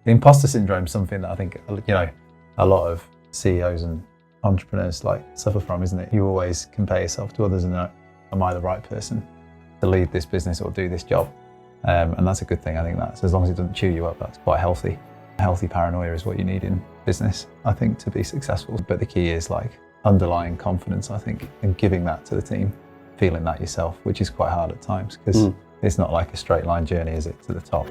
Imposter syndrome is something that I think, a lot of CEOs and entrepreneurs suffer from, isn't it? You always compare yourself to others and know, am I the right person to lead this business or do this job? And that's a good thing. I think that's, as long as it doesn't chew you up, that's quite healthy. Healthy paranoia is what you need in business, I think, to be successful. But the key is underlying confidence, I think, and giving that to the team, feeling that yourself, which is quite hard at times because it's not like a straight line journey, is it, to the top?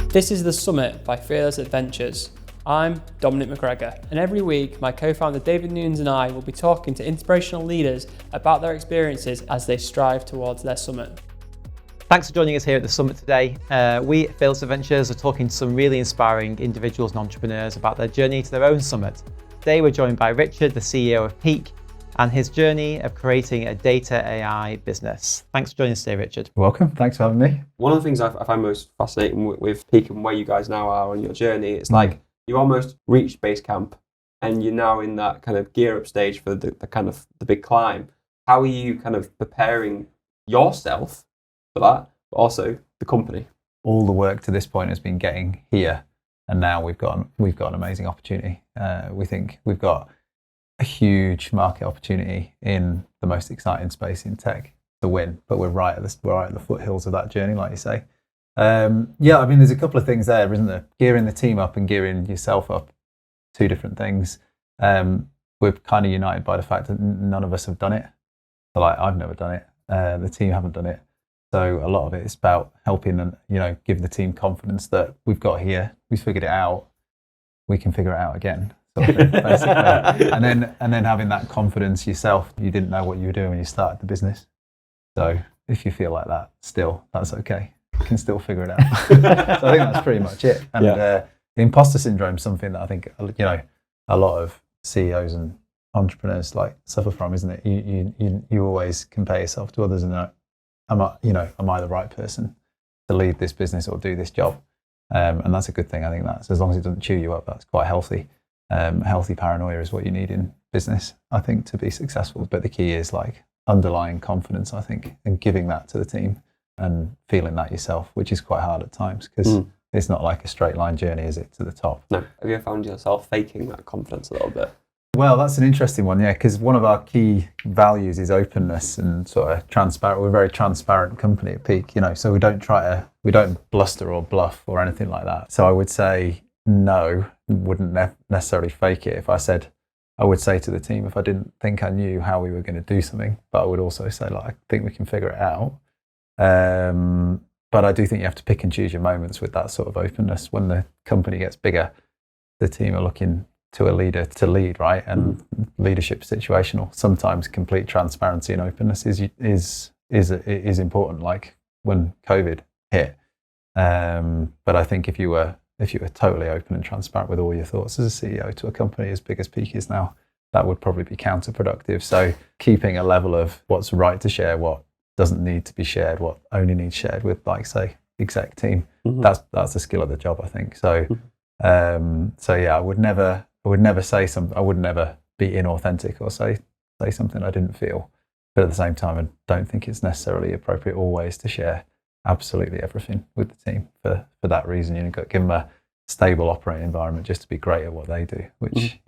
This is The Summit by Fearless Adventures. I'm Dominic McGregor, and every week my co-founder David Newns and I will be talking to inspirational leaders about their experiences as they strive towards their summit. Thanks for joining us here at The Summit today. We at Fearless Adventures are talking to some really inspiring individuals and entrepreneurs about their journey to their own summit. Today we're joined by Richard, the CEO of Peak, and his journey of creating a data AI business. Thanks for joining us today, Richard. You're welcome. Thanks for having me. One of the things I find most fascinating with Peak and where you guys now are on your journey, it's like you almost reached base camp and you're now in that kind of gear up stage for the big climb. How are you kind of preparing yourself for that, but also the company? All the work to this point has been getting here, and now we've got an amazing opportunity. We think we've got a huge market opportunity in the most exciting space in tech to win, but we're right at the foothills of that journey, like you say. There's a couple of things there, isn't there? Gearing the team up and gearing yourself up, two different things. We're kind of united by the fact that none of us have done it. So I've never done it. The team haven't done it. So a lot of it is about helping and give the team confidence that we've got here, we've figured it out, we can figure it out again. Sort of thing, basically. and then having that confidence yourself. You didn't know what you were doing when you started the business. So if you feel like that still, that's okay. You can still figure it out. So I think that's pretty much it. And the imposter syndrome is something that I think, a lot of CEOs and entrepreneurs suffer from, isn't it? You always compare yourself to others and know, am I the right person to lead this business or do this job? And that's a good thing. I think that's, as long as it doesn't chew you up, that's quite healthy. Healthy paranoia is what you need in business, I think, to be successful. But the key is underlying confidence, I think, and giving that to the team and feeling that yourself, which is quite hard at times because it's not like a straight line journey, is it, to the top? No. Have you ever found yourself faking that confidence a little bit? Well, that's an interesting one, because one of our key values is openness and sort of transparent. We're a very transparent company at Peak, so we don't bluster or bluff or anything like that. So I would say no, wouldn't necessarily fake it. I would say to the team if I didn't think I knew how we were going to do something, but I would also say I think we can figure it out. But I do think you have to pick and choose your moments with that sort of openness. When the company gets bigger, the team are looking to a leader to lead, right? And leadership situational. Sometimes complete transparency and openness is important, like when COVID hit. But I think if you were totally open and transparent with all your thoughts as a CEO to a company as big as Peak is now, that would probably be counterproductive. So keeping a level of what's right to share, what doesn't need to be shared, what only needs shared with, say, exec team, that's the skill of the job, I think. So, I would never say something. I would never be inauthentic or say something I didn't feel. But at the same time, I don't think it's necessarily appropriate always to share absolutely everything with the team for that reason. You've got to give them a stable operating environment just to be great at what they do, which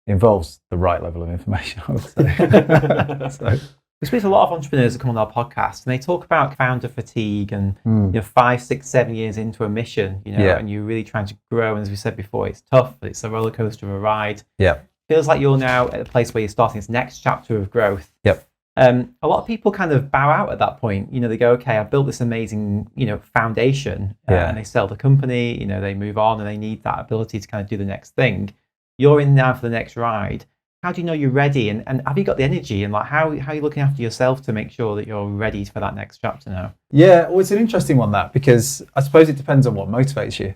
involves the right level of information, I would say. So. We speak to a lot of entrepreneurs that come on our podcast, and they talk about founder fatigue and 5, 6, 7 years into a mission, and you're really trying to grow. And as we said before, it's tough, but it's a roller coaster of a ride. Yeah, feels like you're now at a place where you're starting this next chapter of growth. Yep. A lot of people kind of bow out at that point. They go, okay, I've built this amazing, foundation, and they sell the company. They move on, and they need that ability to kind of do the next thing. You're in now for the next ride. How do you know you're ready, and have you got the energy, and how are you looking after yourself to make sure that you're ready for that next chapter now? Yeah, well, it's an interesting one, that, because I suppose it depends on what motivates you.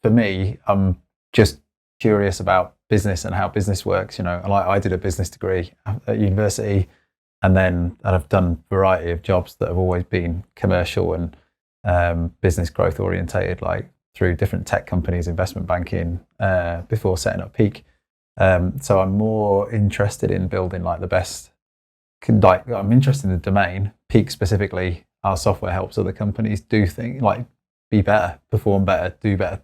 For me, I'm just curious about business and how business works. I did a business degree at university, and then I've done a variety of jobs that have always been commercial and business growth orientated, through different tech companies, investment banking, before setting up Peak. So I'm more interested in building the best. I'm interested in the domain. Peak specifically, our software helps other companies do things be better, perform better, do better,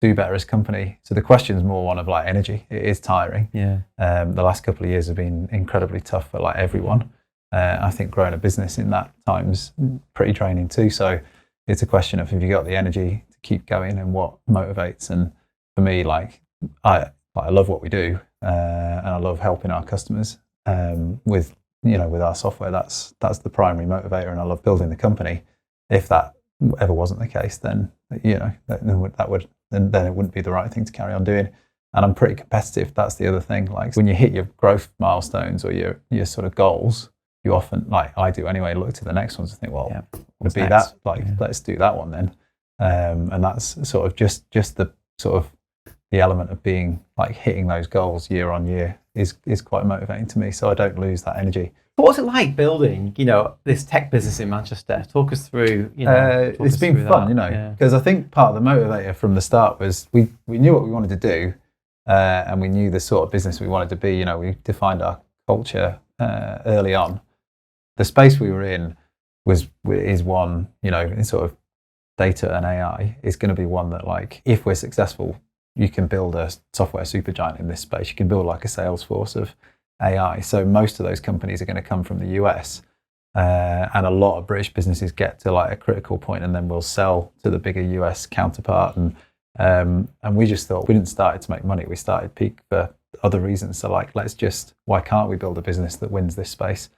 do better as a company. So the question is more one of like energy. It is tiring. Yeah. The last couple of years have been incredibly tough for like everyone. I think growing a business in that time's pretty draining too. So it's a question of if you got the energy to keep going and what motivates. And for me, like I love what we do, and I love helping our customers with our software. That's the primary motivator, and I love building the company. If that ever wasn't the case, then then it wouldn't be the right thing to carry on doing. And I'm pretty competitive. That's the other thing. Like when you hit your growth milestones or your sort of goals, you often, like I do anyway, look to the next ones and think, well, would be next? that, like let's do that one then. And that's sort of just the sort of the element of being like hitting those goals year on year is quite motivating to me. So I don't lose that energy. So what's it like building, this tech business in Manchester? Talk us through, it's been fun, because I think part of the motivator from the start was we knew what we wanted to do, and we knew the sort of business we wanted to be. We defined our culture early on. The space we were in is one, in sort of data and AI is going to be one that, like, if we're successful, you can build a software supergiant in this space. You can build like a Salesforce of AI. So most of those companies are going to come from the US, and a lot of British businesses get to like a critical point and then we'll sell to the bigger US counterpart. And we just thought, we didn't start it to make money. We started Peak for other reasons. So like, why can't we build a business that wins this space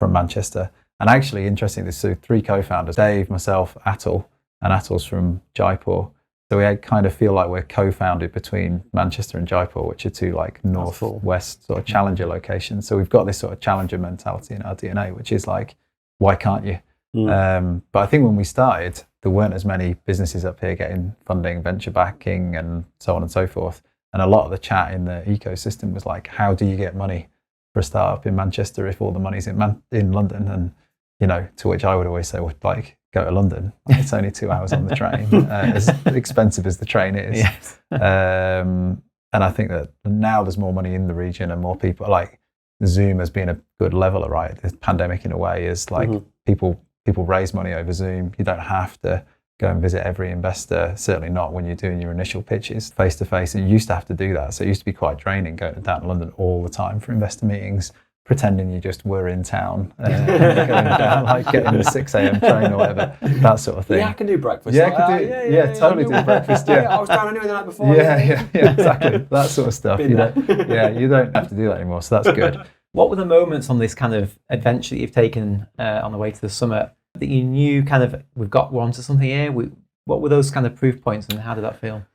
from Manchester? And actually, interesting, there's 3 co-founders, Dave, myself, Atul, and Atul's from Jaipur. So we kind of feel like we're co-founded between Manchester and Jaipur, which are 2 like northwest sort of challenger locations. So we've got this sort of challenger mentality in our DNA, which is like, why can't you? But I think when we started, there weren't as many businesses up here getting funding, venture backing, and so on and so forth. And a lot of the chat in the ecosystem was like, how do you get money for a startup in Manchester if all the money's in London? And to which I would always say, well, like, go to London. It's only 2 hours on the train, as expensive as the train is. Yes. And I think that now there's more money in the region and more people, like Zoom has been a good leveler, right? The pandemic in a way is like people raise money over Zoom. You don't have to go and visit every investor, certainly not when you're doing your initial pitches face to face. And you used to have to do that. So it used to be quite draining going down to London all the time for investor meetings, pretending you just were in town, going down, like getting the 6 a.m. train or whatever, that sort of thing. Yeah, I can do breakfast. Yeah, I could do, totally do breakfast. Yeah, I was down anyway the night before. Yeah, exactly. That sort of stuff. You don't have to do that anymore. So that's good. What were the moments on this kind of adventure that you've taken on the way to the summit that you knew kind of, we're onto something here? What were those kind of proof points and how did that feel?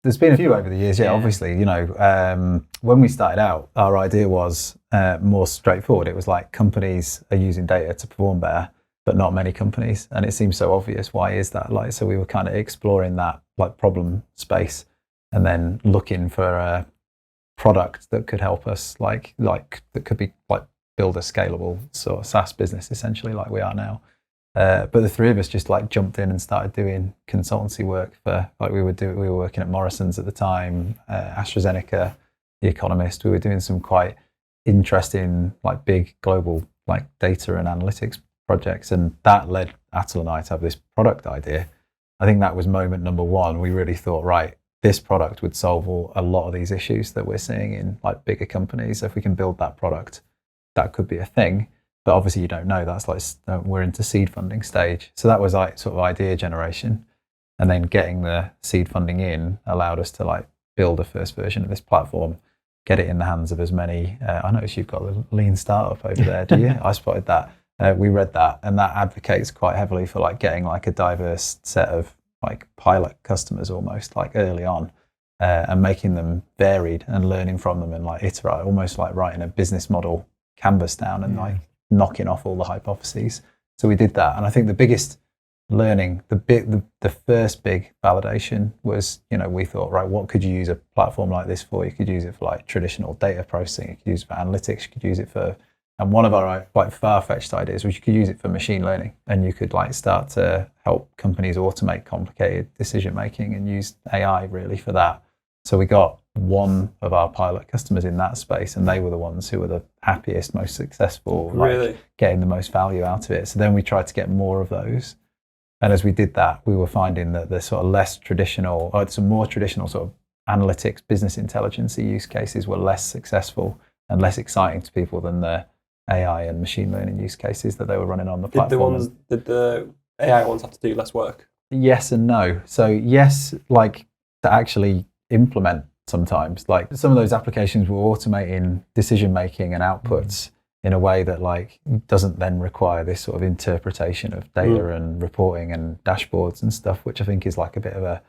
There's been a few over the years, obviously. When we started out, our idea was more straightforward. It was like companies are using data to perform better, but not many companies. And it seems so obvious. Why is that? Like, so we were kind of exploring that like problem space and then looking for a product that could help us, like that could be like build a scalable sort of SaaS business, essentially, like we are now. But the 3 of us just like jumped in and started doing consultancy work for, like we were working at Morrison's at the time, AstraZeneca, The Economist. We were doing some quite interesting, like big global like data and analytics projects, and that led Atul and I to have this product idea. I think that was moment number 1. We really thought, right, this product would solve a lot of these issues that we're seeing in like bigger companies. So if we can build that product, that could be a thing. But obviously you don't know. That's like, we're into seed funding stage. So that was like sort of idea generation. And then getting the seed funding in allowed us to like build a first version of this platform, get it in the hands of as many. I noticed you've got the lean startup over there, do you? I spotted that. We read that, and that advocates quite heavily for like getting like a diverse set of like pilot customers almost like early on, and making them varied and learning from them and like iterate, almost like writing a business model canvas down and like knocking off all the hypotheses. So we did that, and I think the biggest learning, the first big validation was, we thought, right, what could you use a platform like this for? You could use it for like traditional data processing, you could use it for analytics, you could use it for, and one of our like far-fetched ideas was you could use it for machine learning, and you could like start to help companies automate complicated decision making and use AI really for that. So we got one of our pilot customers in that space, and they were the ones who were the happiest, most successful, like getting the most value out of it. So then we tried to get more of those. And as we did that, we were finding that the sort of less traditional, or some more traditional sort of analytics, business intelligence use cases were less successful and less exciting to people than the AI and machine learning use cases that they were running on the platform. Did the AI ones have to do less work? Yes and no. So yes, like to actually implement sometimes, like some of those applications were automating decision making and outputs in a way that like doesn't then require this sort of interpretation of data and reporting and dashboards and stuff, which I think is like a bit of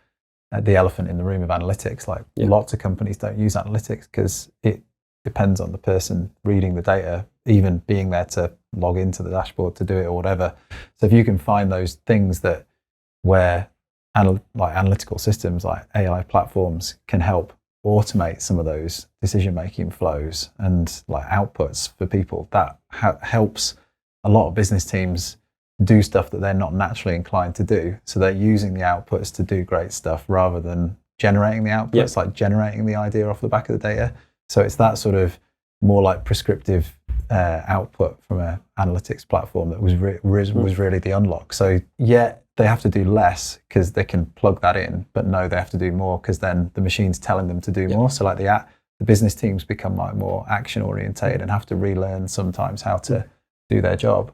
the elephant in the room of analytics. Like lots of companies don't use analytics because it depends on the person reading the data, even being there to log into the dashboard to do it or whatever. So if you can find those things that where like analytical systems like AI platforms can help automate some of those decision-making flows and like outputs for people, that helps a lot of business teams do stuff that they're not naturally inclined to do. So they're using the outputs to do great stuff rather than generating the outputs, like generating the idea off the back of the data. So it's that sort of more like prescriptive output from an analytics platform that was really the unlock. So yeah, they have to do less because they can plug that in, but no, they have to do more because then the machine's telling them to do more. So like the business teams become like more action orientated and have to relearn sometimes how to do their job,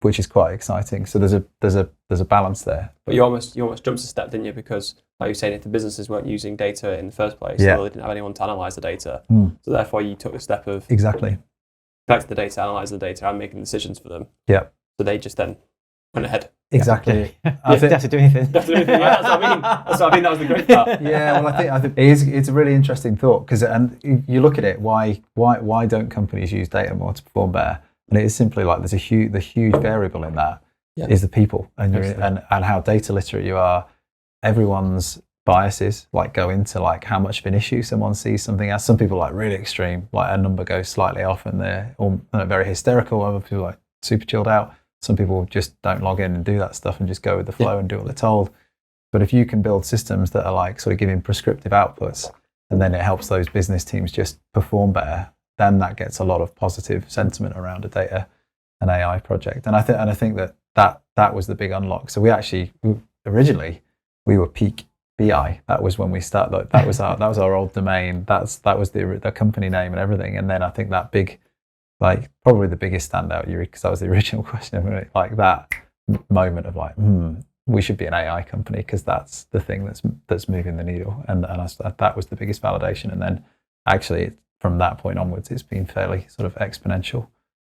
which is quite exciting. So there's a balance there. But you almost jumped a step, didn't you? Because like you said, if the businesses weren't using data in the first place, they didn't have anyone to analyze the data. So therefore, you took the step of collecting the data, analyzing the data, and making decisions for them. Yeah. So they just then went ahead. Exactly. I think they have to do anything. That's what I mean. That's what I mean. That was the great part. Yeah. Well, I think it's a really interesting thought because, and you look at it, why don't companies use data more to perform better? And it is simply like there's the huge variable in that is the people and how data literate you are. Everyone's biases like go into like how much of an issue someone sees something as. Some people like really extreme, like a number goes slightly off and they're all very hysterical. Other people like super chilled out. Some people just don't log in and do that stuff and just go with the flow and do what they're told. But if you can build systems that are like sort of giving prescriptive outputs and then it helps those business teams just perform better, then that gets a lot of positive sentiment around a data and AI project. And I think that was the big unlock. So originally we were peak BI. That was when we started. Like, that was our old domain. That was the company name and everything. And then I think that big, like probably the biggest standout, because that was the original question, right? Like that moment of like, we should be an AI company because that's the thing that's moving the needle. And that was the biggest validation. And then actually from that point onwards, it's been fairly sort of exponential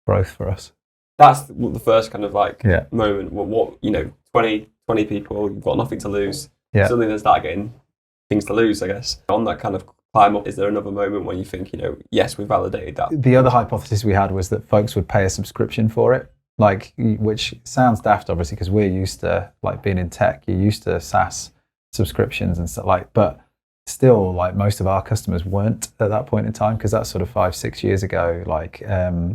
growth for us. That's the first kind of like moment. What 20 people, you've got nothing to lose. Yeah. Suddenly they start getting things to lose, I guess. On that kind of climb up, is there another moment when you think, yes, we validated that? The other hypothesis we had was that folks would pay a subscription for it, like, which sounds daft, obviously, because we're used to like being in tech. You're used to SaaS subscriptions and stuff but still, like most of our customers weren't at that point in time because that's sort of 5-6 years ago, like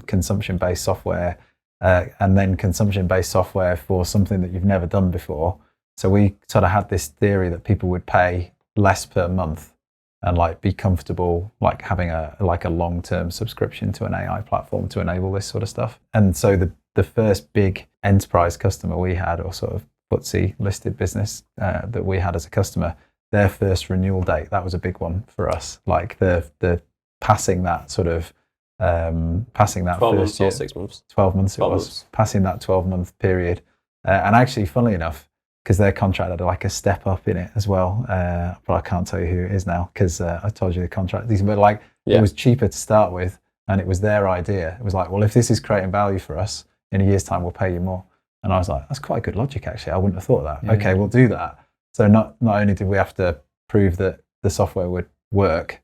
consumption-based software and then consumption-based software for something that you've never done before. So we sort of had this theory that people would pay less per month and like be comfortable like having a long-term subscription to an AI platform to enable this sort of stuff. And so the first big enterprise customer we had, or sort of FTSE listed business that we had as a customer, their first renewal date, that was a big one for us. Like the passing that sort of passing that 12 first months year, or 6 months. 12 months it 12 was months. Passing that 12-month period, and actually, funnily enough, because their contract had like a step up in it as well, but I can't tell you who it is now because I told you the contract. But like it was cheaper to start with, and it was their idea. It was like, well, if this is creating value for us, in a year's time we'll pay you more. And I was like, that's quite good logic actually. I wouldn't have thought that. Okay, we'll do that. So not only did we have to prove that the software would work,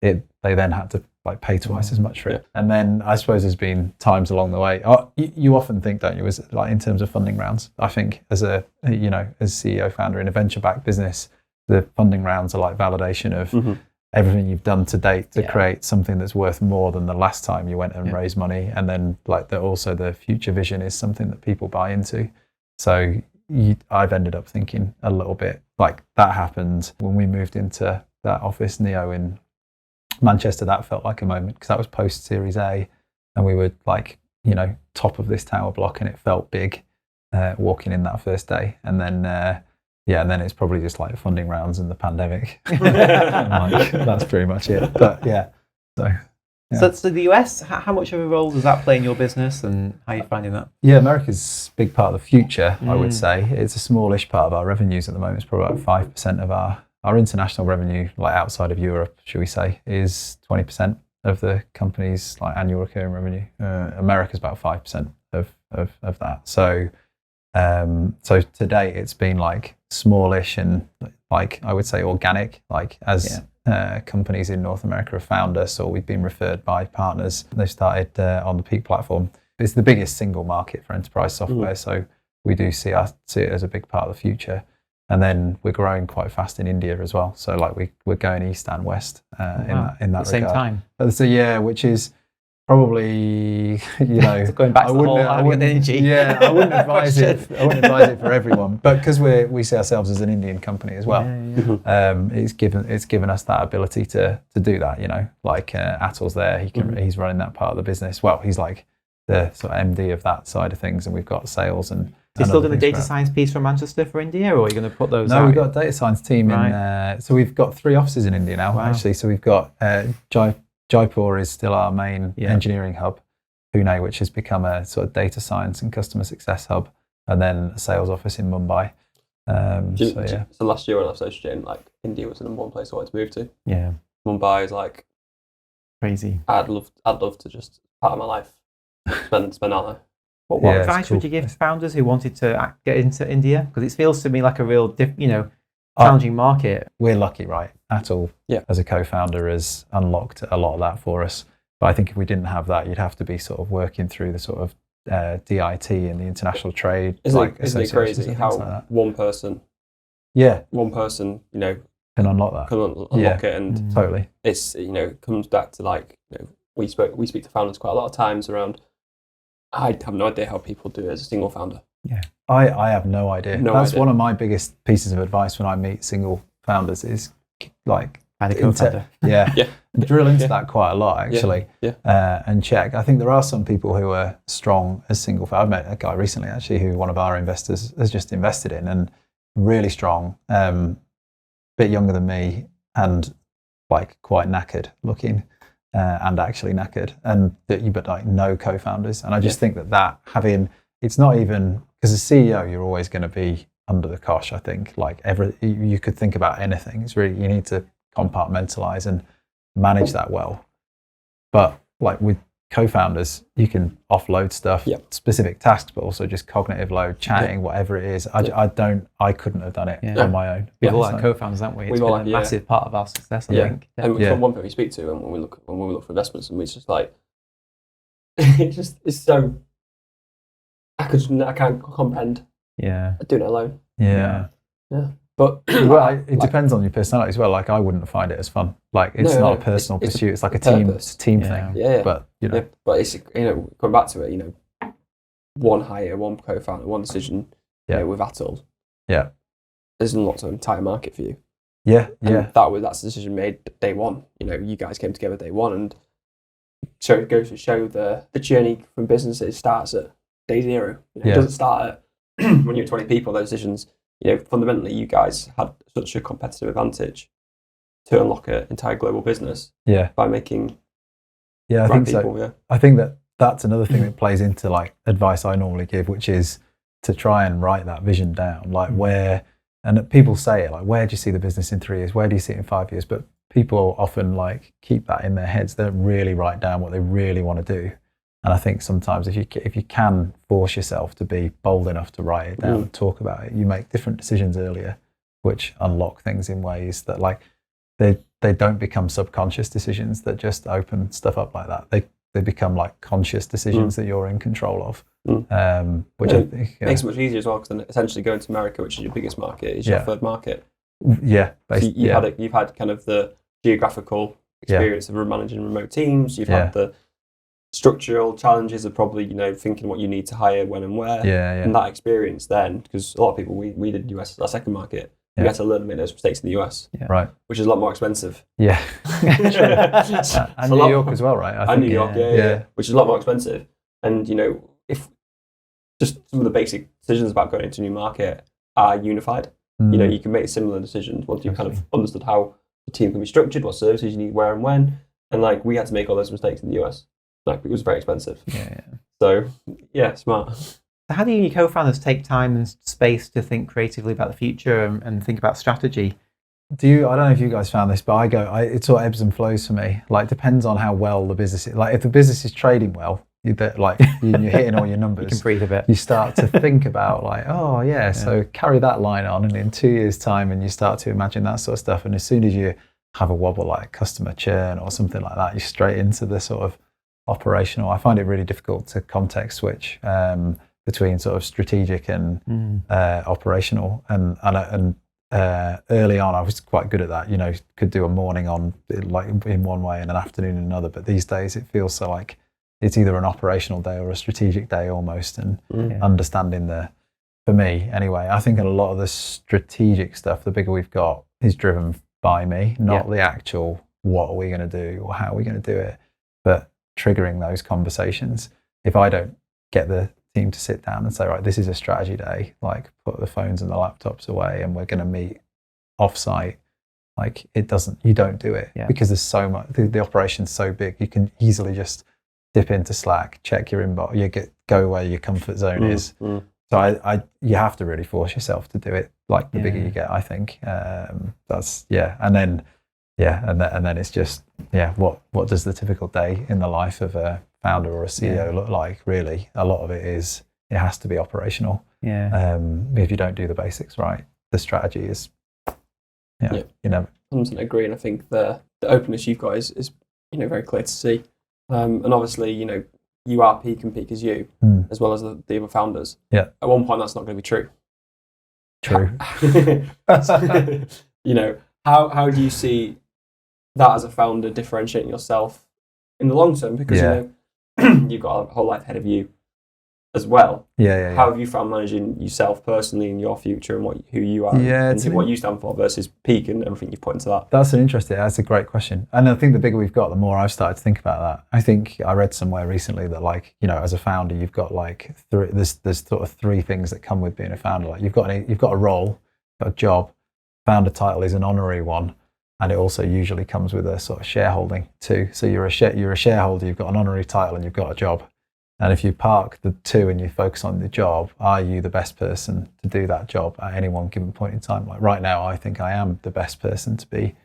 they then had to like pay twice as much for it. And then I suppose there's been times along the way. You often think, don't you, as like in terms of funding rounds. I think as as CEO founder in a venture-backed business, the funding rounds are like validation of everything you've done to date to create something that's worth more than the last time you went and raised money. And then like also the future vision is something that people buy into. So I've ended up thinking a little bit like that happened when we moved into that office Neo in Manchester. That felt like a moment because that was post Series A and we were like, top of this tower block and it felt big. walking in that first day, and then and then it's probably just like funding rounds and the pandemic. Like, that's pretty much it. But yeah, so. Yeah. So the US, how much of a role does that play in your business, and how are you finding that? Yeah, America's a big part of the future, I would say. It's a smallish part of our revenues at the moment. It's probably about 5% of our international revenue, like outside of Europe, should we say, is 20% of the company's like annual recurring revenue. America's about 5% of that. So to date, it's been like smallish and like I would say organic, like as companies in North America have found us, or we've been referred by partners. They started on the Peak platform. It's the biggest single market for enterprise software, so we do see it as a big part of the future. And then we're growing quite fast in India as well. So like we're going east and west in that at the same regard. time. So yeah, which is probably going back to the whole having energy. Yeah, I wouldn't advise it. I wouldn't advise it for everyone, but because we see ourselves as an Indian company as well, it's given us that ability to do that. Like Atul's there, he's running that part of the business. Well, he's like the sort of MD of that side of things, and we've got sales and. Are you still doing the data singence piece from Manchester for India, or are you going to put those out? No, we've got a data science team in. So we've got 3 offices in India now, actually. So we've got Jaipur is still our main engineering hub, Pune, which has become a sort of data science and customer success hub, and then a sales office in Mumbai. So last year when I was Supergiant, like India was the number one place I wanted to move to. Yeah, Mumbai is like crazy. I'd love to just part of my life spend out there. What advice would you give founders who wanted to get into India? Because it feels to me like a real, challenging market. We're lucky, right? Atul, as a co-founder, has unlocked a lot of that for us. But I think if we didn't have that, you'd have to be sort of working through the sort of DIT and the international trade. Isn't it crazy how like one person, can unlock that? Can unlock it, and totally. It's it comes back to like we speak to founders quite a lot of times around. I have no idea how people do it as a single founder. Yeah, I have no idea. That's one of my biggest pieces of advice when I meet single founders is like find a co-founder. Drill into that quite a lot actually, and check. I think there are some people who are strong as single founders. I met a guy recently actually who one of our investors has just invested in, and really strong, bit younger than me, and like quite knackered looking. And actually knackered, but like no co-founders, and I just think that having, it's not even because as a CEO you're always going to be under the cosh. I think like you could think about anything. It's really, you need to compartmentalize and manage that well. But like with co-founders, you can offload stuff, specific tasks, but also just cognitive load, chatting, whatever it is. I couldn't have done it on my own. We've all had co-founders, haven't we? It's been a massive part of our success, I think. And from one thing we speak to, and when we look for investments, and it's just like it's so I can't comprehend. Yeah, doing it alone. Yeah. But it depends on your personality as well. Like I wouldn't find it as fun. Like it's not a personal pursuit. It's like a team thing. Yeah. But but it's going back to it. One hire, one co-founder, one decision. With Atul. Yeah. There's unlocked an entire market for you. Yeah. And that's the decision made day one. You guys came together day one, and so it goes to show the journey from businesses starts at day zero. It doesn't start at when you're 20 people. Those decisions. Fundamentally, you guys had such a competitive advantage to unlock an entire global business. By making. I think people, so. I think that's another thing that plays into like advice I normally give, which is to try and write that vision down. Like and people say it like, where do you see the business in 3 years? Where do you see it in 5 years? But people often like keep that in their heads. They don't really write down what they really want to do. And I think sometimes if you can force yourself to be bold enough to write it down and talk about it, you make different decisions earlier, which unlock things in ways that like they don't become subconscious decisions that just open stuff up like that. They become like conscious decisions that you're in control of, which I think makes it much easier as well, because then essentially going to America, which is your biggest market, is your third market. You've had kind of the geographical experience of managing remote teams. You've had the structural challenges of probably thinking what you need to hire when and where, and that experience then, because a lot of people we did US as our second market, we had to learn to make those mistakes in the US, right, which is a lot more expensive. And New York as well, right? New York, which is a lot more expensive. And if just some of the basic decisions about going into a new market are unified. You know, you can make similar decisions once you've kind of understood how the team can be structured, what services you need where and when. And like, we had to make all those mistakes in the US. Like, it was very expensive. Yeah. So, yeah, smart. So how do you and your co-founders take time and space to think creatively about the future and think about strategy? I don't know if you guys found this, but it sort of ebbs and flows for me. Like, depends on how well the business is. Like, if the business is trading well, you're hitting all your numbers. You can breathe a bit. You start to think about like, oh yeah, so carry that line on, and in 2 years' time, and you start to imagine that sort of stuff. And as soon as you have a wobble like customer churn or something like that, you're straight into the sort of operational. I find it really difficult to context switch between sort of strategic and operational. And early on, I was quite good at that. You know, could do a morning on like in one way and an afternoon in another. But these days, it feels so like it's either an operational day or a strategic day almost. And understanding for me anyway, I think a lot of the strategic stuff, the bigger we've got, is driven by me, not the actual what are we going to do or how are we going to do it, but triggering those conversations. If I don't get the team to sit down and say, right, this is a strategy day, like put the phones and the laptops away and we're going to meet offsite, like you don't do it because there's so much, the operation's so big, you can easily just dip into Slack, check your inbox, go where your comfort zone is. So you have to really force yourself to do it. Like the bigger you get, I think. And then it's just what does the typical day in the life of a founder or a CEO look like? Really, a lot of it has to be operational. If you don't do the basics right, the strategy is you know. 100% agree, and I think the openness you've got is very clear to see. And obviously, you are peak and peak as you, as well as the other founders. Yeah. At one point, that's not going to be true. True. How do you see that as a founder differentiating yourself in the long term? Because you've got a whole life ahead of you as well. How have you found managing yourself personally in your future and who you are and what you stand for versus peak and everything you put into that? That's a great question. And I think the bigger we've got, the more I've started to think about that. I think I read somewhere recently that as a founder, you've got there's sort of three things that come with being a founder. Like you've got a role, a job. Founder title is an honorary one. And it also usually comes with a sort of shareholding too. So you're a shareholder, you've got an honorary title and you've got a job. And if you park the two and you focus on the job, are you the best person to do that job at any one given point in time? Like right now, I think I am the best person to be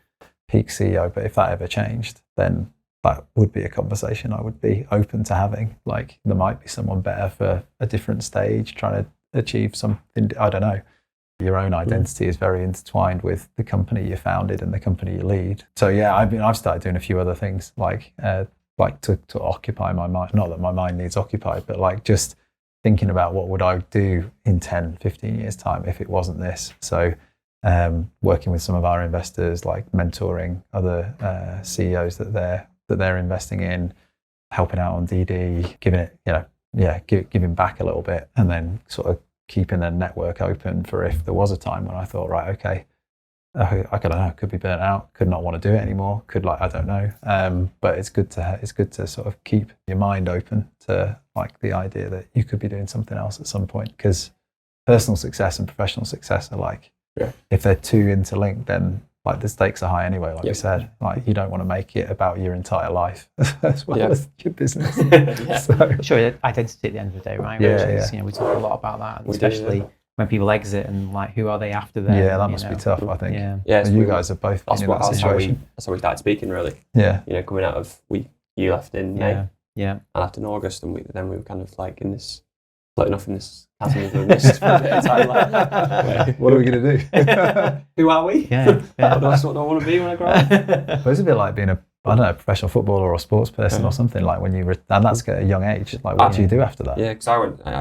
peak CEO. But if that ever changed, then that would be a conversation I would be open to having. Like there might be someone better for a different stage, trying to achieve something, I don't know. Your own identity is very intertwined with the company you founded and the company you lead. So I've started doing a few other things like to occupy my mind. Not that my mind needs occupied, but like just thinking about what would I do in 10, 15 years time if it wasn't this. So working with some of our investors, like mentoring other CEOs that they're investing in, helping out on DD, giving back a little bit, and then sort of keeping the network open for if there was a time when I thought, right, okay, I don't know, could be burnt out, could not want to do it anymore, I don't know. But it's good to sort of keep your mind open to like the idea that you could be doing something else at some point, because personal success and professional success are like, if they're too interlinked, then like the stakes are high anyway, like we said. Like you don't want to make it about your entire life as well as your business. So, sure, identity at the end of the day, right? We talk a lot about that, especially when people exit and like who are they after them? Yeah, that must be tough, I think. And you guys have both been in that situation. That's how we started speaking, really. Yeah. Coming out of you left in May. Yeah. I left in August, and then we were kind of like in this, floating off in this chasm of the mist for a bit of time. Like, what are we going to do? Who are we? What do I want to be when I grow up? But it's a bit like being a professional footballer or a sports person or something, like when and that's at a young age. Like what do you do after that? Yeah, because I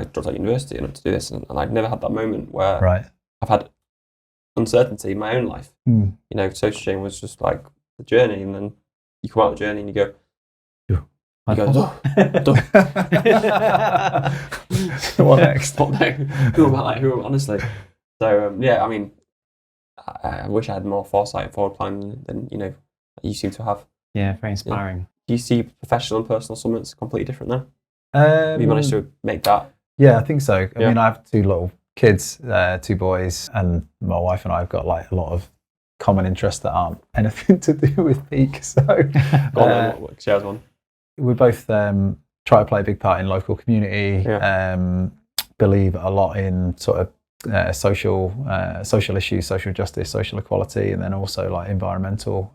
dropped out of university and to do this, and I'd never had that moment where I've had uncertainty in my own life. Social change was just like the journey, and then you come out of the journey and you go, what next? Who am I? Honestly. So I wish I had more foresight and forward planning than you seem to have. Yeah, very inspiring. Do you see professional and personal summits completely different now? Have you managed to make that Yeah, I think so. I Yeah. mean, I have 2 little kids, 2 boys, and my wife and I have got like a lot of common interests that aren't anything to do with Peak. So Go on then, what shares one? we both try to play a big part in local community. Believe a lot in sort of social issues, social justice, social equality, and then also like environmental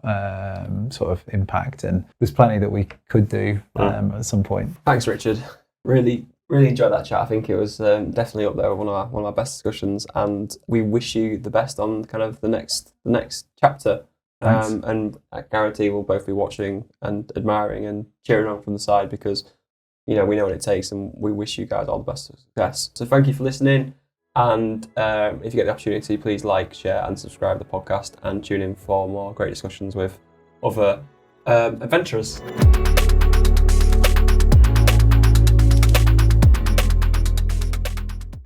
sort of impact. And there's plenty that we could do at some point. Thanks, Richard. Really enjoyed that chat. I think it was definitely up there with one of our best discussions, and we wish you the best on kind of the next chapter. And I guarantee we'll both be watching and admiring and cheering on from the side, because we know what it takes, and we wish you guys all the best of success. So thank you for listening, and if you get the opportunity, please like, share and subscribe to the podcast, and tune in for more great discussions with other adventurers.